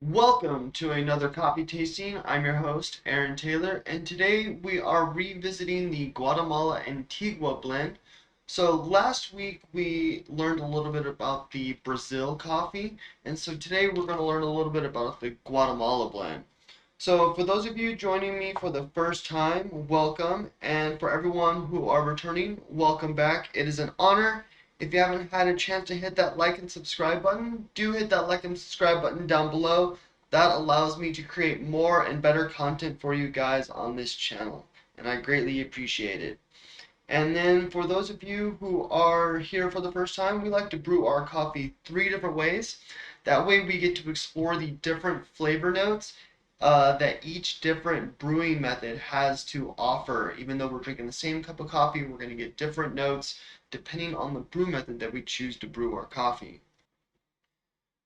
Welcome to another coffee tasting. I'm your host, Aaron Taylor, and today we are revisiting the Guatemala Antigua blend. So last week we learned a little bit about the Brazil coffee, and so today we're going to learn a little bit about the Guatemala blend. So for those of you joining me for the first time, welcome, and for everyone who are returning, welcome back. It is an honor. If you haven't had a chance to hit that like and subscribe button, do hit that like and subscribe button down below. That allows me to create more and better content for you guys on this channel, and I greatly appreciate it. And then for those of you who are here for the first time, we like to brew our coffee 3 different ways. That way we get to explore the different flavor notes that each different brewing method has to offer. Even though we're drinking the same cup of coffee, we're going to get different notes depending on the brew method that we choose to brew our coffee.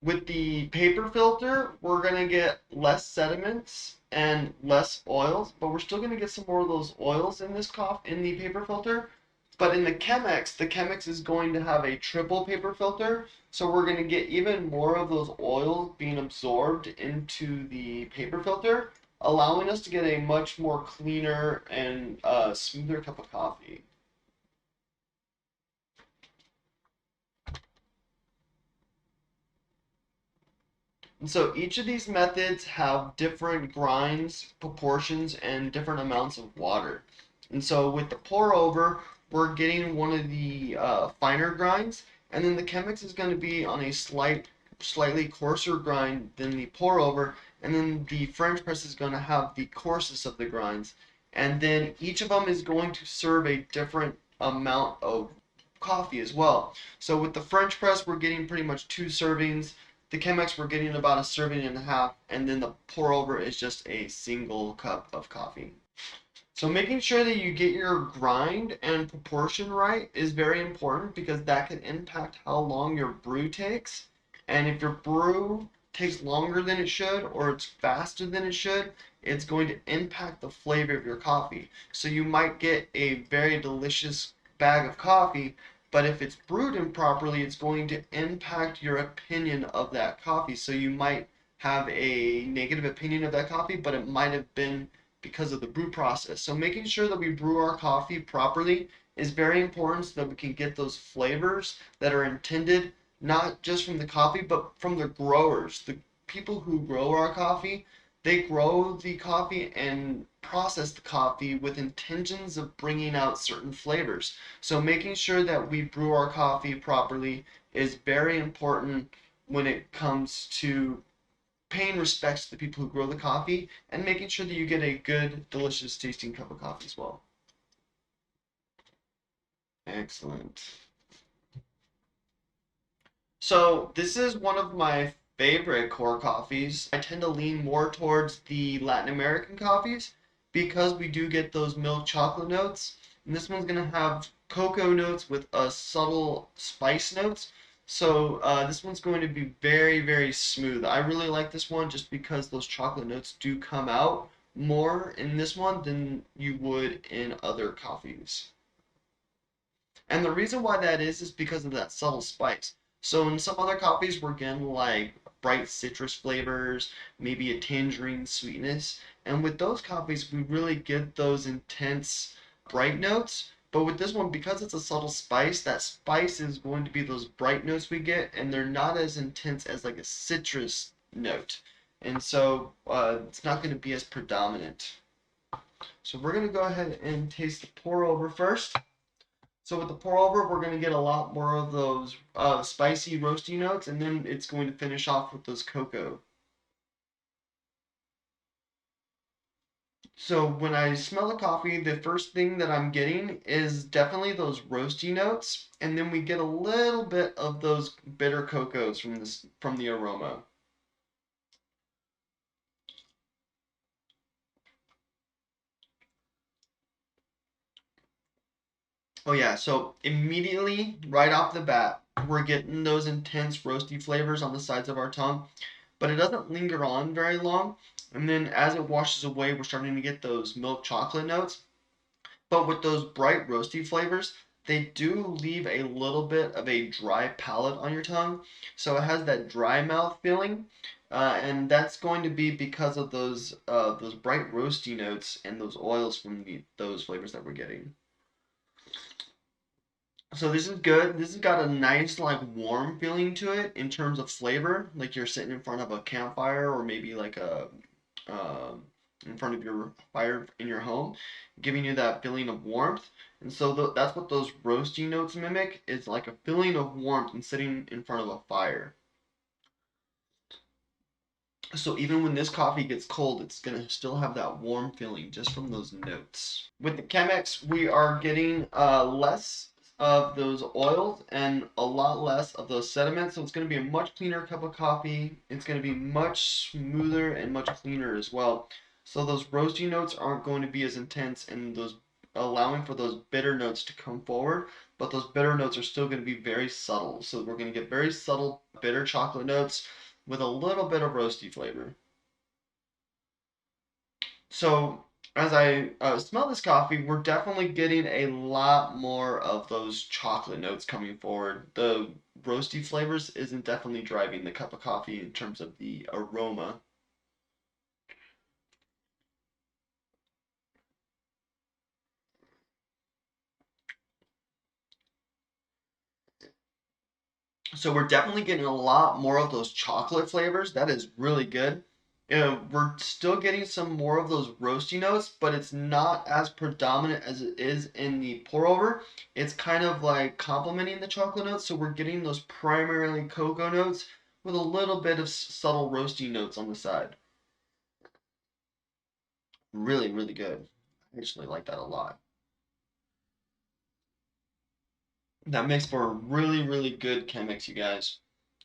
With the paper filter, we're going to get less sediments and less oils, but we're still going to get some more of those oils in this coffee in the paper filter. But in the Chemex is going to have a triple paper filter, so we're going to get even more of those oils being absorbed into the paper filter, allowing us to get a much more cleaner and smoother cup of coffee. And so each of these methods have different grinds, proportions, and different amounts of water. And so with the pour over, we're getting one of the finer grinds, and then the Chemex is going to be on a slightly coarser grind than the pour over, and then the French press is going to have the coarsest of the grinds. And then each of them is going to serve a different amount of coffee as well. So with the French press, we're getting pretty much 2 servings. The Chemex, we're getting about a serving and a half, and then the pour over is just a single cup of coffee. So making sure that you get your grind and proportion right is very important because that can impact how long your brew takes. And if your brew takes longer than it should or it's faster than it should, it's going to impact the flavor of your coffee. So you might get a very delicious bag of coffee, but if it's brewed improperly, it's going to impact your opinion of that coffee. So you might have a negative opinion of that coffee, but it might have been because of the brew process. So making sure that we brew our coffee properly is very important so that we can get those flavors that are intended, not just from the coffee, but from the growers. The people who grow our coffee, they grow the coffee and process the coffee with intentions of bringing out certain flavors. So making sure that we brew our coffee properly is very important when it comes to paying respects to the people who grow the coffee and making sure that you get a good, delicious tasting cup of coffee as well. Excellent. So this is one of my favorite core coffees. I tend to lean more towards the Latin American coffees because we do get those milk chocolate notes. And this one's going to have cocoa notes with a subtle spice notes. So this one's going to be very, very smooth. I really like this one just because those chocolate notes do come out more in this one than you would in other coffees. And the reason why that is because of that subtle spice. So in some other coffees, we're getting like bright citrus flavors, maybe a tangerine sweetness. And with those coffees, we really get those intense bright notes. But with this one, because it's a subtle spice, that spice is going to be those bright notes we get, and they're not as intense as like a citrus note. And so it's not going to be as predominant. So we're going to go ahead and taste the pour over first. So with the pour over, we're going to get a lot more of those spicy, roasty notes, and then it's going to finish off with those cocoa. So when I smell the coffee, the first thing that I'm getting is definitely those roasty notes, and then we get a little bit of those bitter cocos from the aroma. Oh yeah, so immediately right off the bat, we're getting those intense roasty flavors on the sides of our tongue, but it doesn't linger on very long. And then as it washes away, we're starting to get those milk chocolate notes. But with those bright roasty flavors, they do leave a little bit of a dry palate on your tongue, so it has that dry mouth feeling, and that's going to be because of those bright roasty notes and those oils from those flavors that we're getting. So this is good. This has got a nice like warm feeling to it in terms of flavor, like you're sitting in front of a campfire or maybe like a uh, in front of your fire in your home, giving you that feeling of warmth. And so that's what those roasty notes mimic. Is like a feeling of warmth and sitting in front of a fire. So even when this coffee gets cold, it's gonna still have that warm feeling just from those notes. With the Chemex, we are getting less of those oils and a lot less of those sediments. So it's gonna be a much cleaner cup of coffee. It's gonna be much smoother and much cleaner as well. So those roasty notes aren't going to be as intense and those allowing for those bitter notes to come forward, but those bitter notes are still going to be very subtle. So we're going to get very subtle bitter chocolate notes with a little bit of roasty flavor. So as I smell this coffee, we're definitely getting a lot more of those chocolate notes coming forward. The roasty flavors isn't definitely driving the cup of coffee in terms of the aroma. So we're definitely getting a lot more of those chocolate flavors. That is really good. We're still getting some more of those roasty notes, but it's not as predominant as it is in the pour over. It's kind of like complementing the chocolate notes. So we're getting those primarily cocoa notes with a little bit of subtle roasty notes on the side. Really, really good. I actually like that a lot. That makes for a really, really good Chemex, you guys.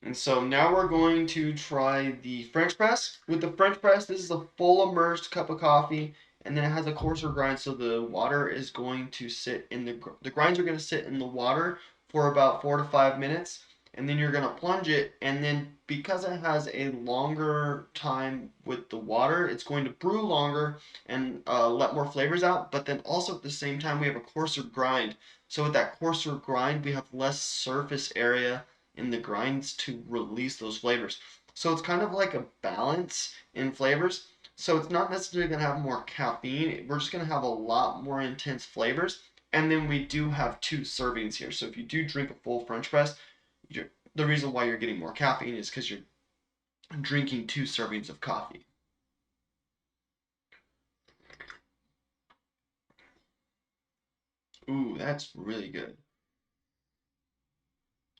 And so now we're going to try the French press. With the French press, this is a full immersed cup of coffee, and then it has a coarser grind, so the water is going to sit in the grinds are going to sit in the water for about 4 to 5 minutes, and then you're going to plunge it, and then because it has a longer time with the water, it's going to brew longer and let more flavors out. But then also at the same time, we have a coarser grind. So with that coarser grind, we have less surface area in the grinds to release those flavors. So it's kind of like a balance in flavors. So it's not necessarily going to have more caffeine. We're just going to have a lot more intense flavors. And then we do have two servings here. So if you do drink a full French press, the reason why you're getting more caffeine is because you're drinking two servings of coffee. Ooh, that's really good.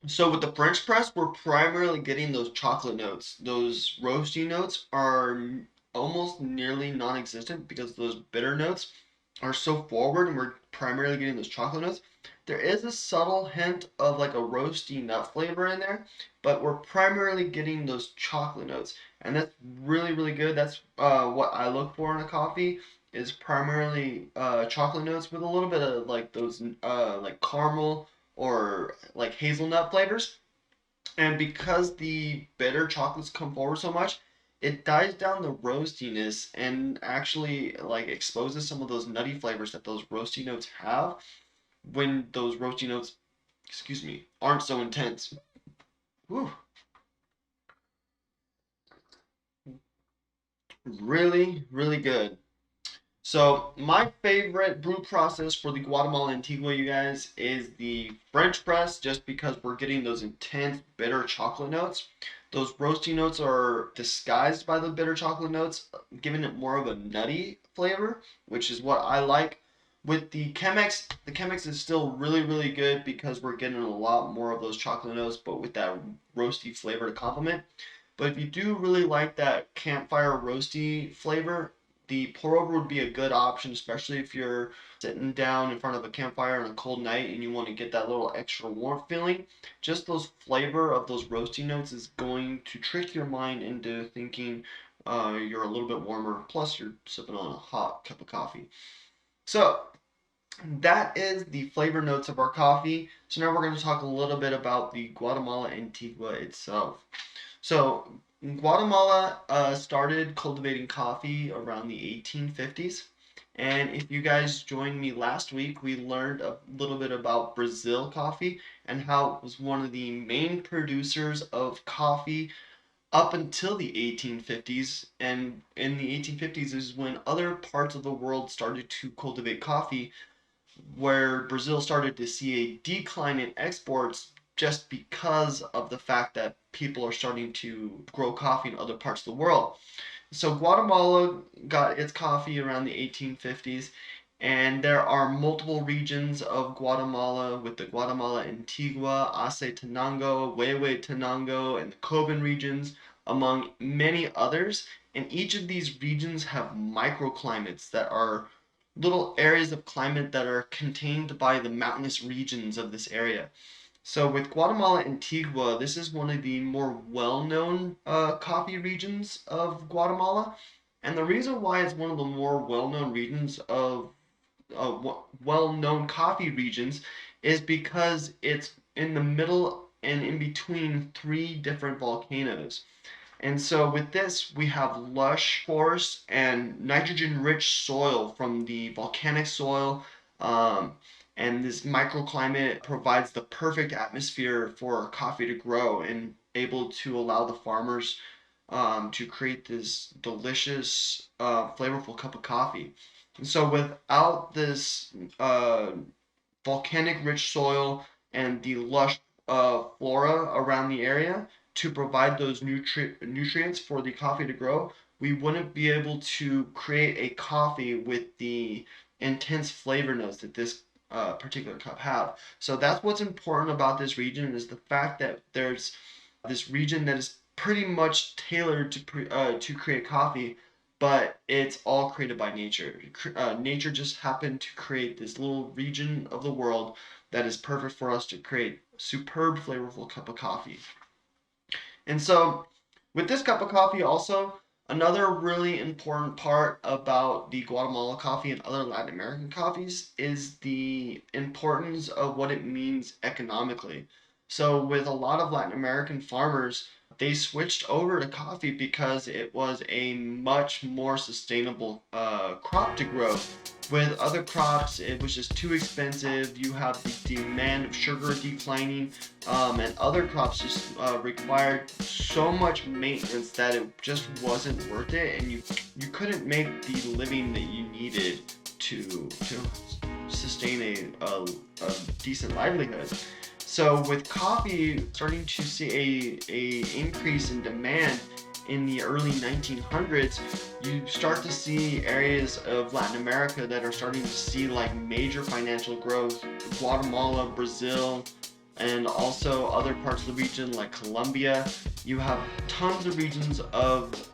So with the French press, we're primarily getting those chocolate notes. Those roasty notes are almost nearly non-existent because those bitter notes are so forward and we're primarily getting those chocolate notes. There is a subtle hint of like a roasty nut flavor in there, but we're primarily getting those chocolate notes. And that's really, really good. That's what I look for in a coffee is primarily chocolate notes with a little bit of like those like caramel or like hazelnut flavors. And because the bitter chocolates come forward so much, it dies down the roastiness and actually like exposes some of those nutty flavors that those roasty notes have when those roasty notes, excuse me, aren't so intense. Whew, really, really good. So my favorite brew process for the Guatemala Antigua, you guys, is the French press, just because we're getting those intense bitter chocolate notes. Those roasty notes are disguised by the bitter chocolate notes, giving it more of a nutty flavor, which is what I like. With the Chemex is still really, really good because we're getting a lot more of those chocolate notes, but with that roasty flavor to complement. But if you do really like that campfire roasty flavor, the pour over would be a good option, especially if you're sitting down in front of a campfire on a cold night and you want to get that little extra warmth feeling. Just those flavor of those roasty notes is going to trick your mind into thinking you're a little bit warmer. Plus, you're sipping on a hot cup of coffee. So that is the flavor notes of our coffee. So now we're going to talk a little bit about the Guatemala Antigua itself. So Guatemala started cultivating coffee around the 1850s, And if you guys joined me last week, we learned a little bit about Brazil coffee and how it was one of the main producers of coffee up until the 1850s. And in the 1850s is when other parts of the world started to cultivate coffee, where Brazil started to see a decline in exports just because of the fact that people are starting to grow coffee in other parts of the world. So Guatemala got its coffee around the 1850s, and there are multiple regions of Guatemala with the Guatemala Antigua, Tenango, Tenango, and the Coban regions, among many others. And each of these regions have microclimates that are little areas of climate that are contained by the mountainous regions of this area. So with Guatemala Antigua, this is one of the more well-known coffee regions of Guatemala. And the reason why it's one of the more well-known regions of well-known coffee regions is because it's in the middle and in between three different volcanoes. And so with this, we have lush forests and nitrogen-rich soil from the volcanic soil. Um, and this microclimate provides the perfect atmosphere for coffee to grow and able to allow the farmers to create this delicious, flavorful cup of coffee. And so without this volcanic rich soil and the lush flora around the area to provide those nutrients for the coffee to grow, we wouldn't be able to create a coffee with the intense flavor notes that this particular cup have. So that's what's important about this region is the fact that there's this region that is pretty much tailored to create coffee, but it's all created by nature. Nature just happened to create this little region of the world that is perfect for us to create a superb, flavorful cup of coffee. And so, with this cup of coffee, also, another really important part about the Guatemala coffee and other Latin American coffees is the importance of what it means economically. So, with a lot of Latin American farmers, they switched over to coffee because it was a much more sustainable crop to grow. With other crops, it was just too expensive. You have the demand of sugar declining, and other crops just required so much maintenance that it just wasn't worth it, and you couldn't make the living that you needed to sustain a decent livelihood. So with coffee starting to see a increase in demand in the early 1900s, you start to see areas of Latin America that are starting to see like major financial growth. Guatemala, Brazil, and also other parts of the region like Colombia. You have tons of regions of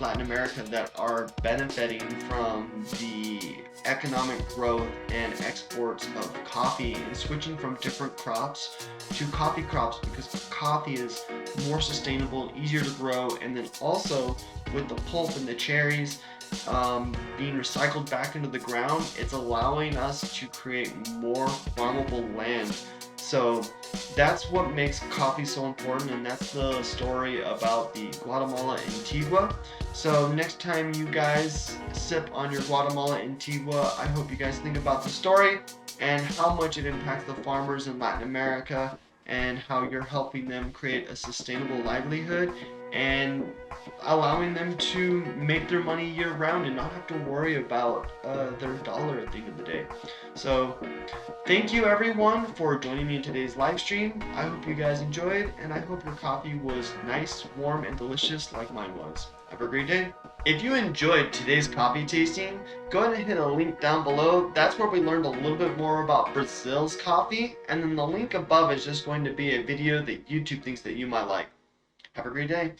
Latin America that are benefiting from the economic growth and exports of coffee and switching from different crops to coffee crops because coffee is more sustainable, easier to grow, and then also with the pulp and the cherries being recycled back into the ground, it's allowing us to create more farmable land. So that's what makes coffee so important, and that's the story about the Guatemala Antigua. So next time you guys sip on your Guatemala Antigua, I hope you guys think about the story and how much it impacts the farmers in Latin America and how you're helping them create a sustainable livelihood and allowing them to make their money year round and not have to worry about their dollar at the end of the day. So thank you everyone for joining me in today's live stream. I hope you guys enjoyed, and I hope your coffee was nice, warm, and delicious like mine was. Have a great day. If you enjoyed today's coffee tasting, go ahead and hit a link down below. That's where we learned a little bit more about Brazil's coffee, and then the link above is just going to be a video that YouTube thinks that you might like. Have a great day.